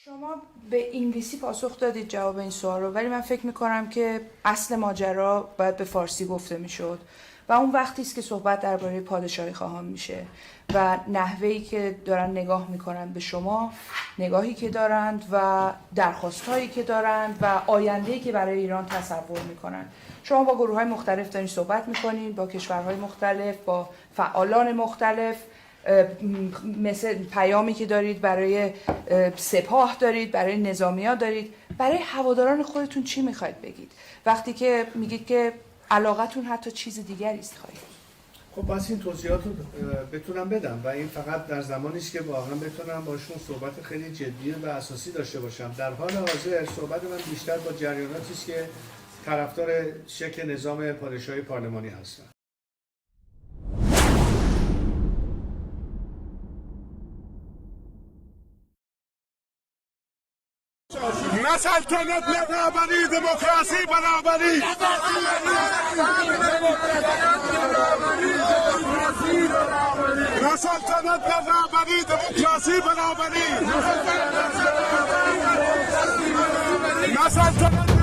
شما به انگلیسی پاسخ دادید جواب این سوال رو، ولی من فکر میکنم که اصل ماجرا باید به فارسی گفته میشد و اون وقتی است که صحبت درباره پادشاهی خواهان میشه و نحوهی که دارن نگاه میکنن به شما، نگاهی که دارند و درخواستهایی که دارند و آینده‌ای که برای ایران تصور میکنن. شما با گروه‌های مختلف دارین صحبت میکنین، با کشورهای مختلف، با فعالان مختلف، مثل پیامی که دارید برای سپاه دارید، برای نظامی‌ها دارید. برای هواداران خودتون چی میخواید بگید وقتی که میگید که علاقتون حتی چیز دیگری است؟ خب بس این توضیحات رو بتونم بدم و این فقط در زمانی است که واقعا بتونم باشون صحبت خیلی جدی و اساسی داشته باشم. در حال حاضر صحبت من بیشتر با جریاناتی است که طرفدار شکل نظام پادشاهی پارلمانی هستن. نه سلطنت، نه رهبری، دموکراسی برابری. نه سلطنت، نه رهبری، دموکراسی برابری. نه سلطنت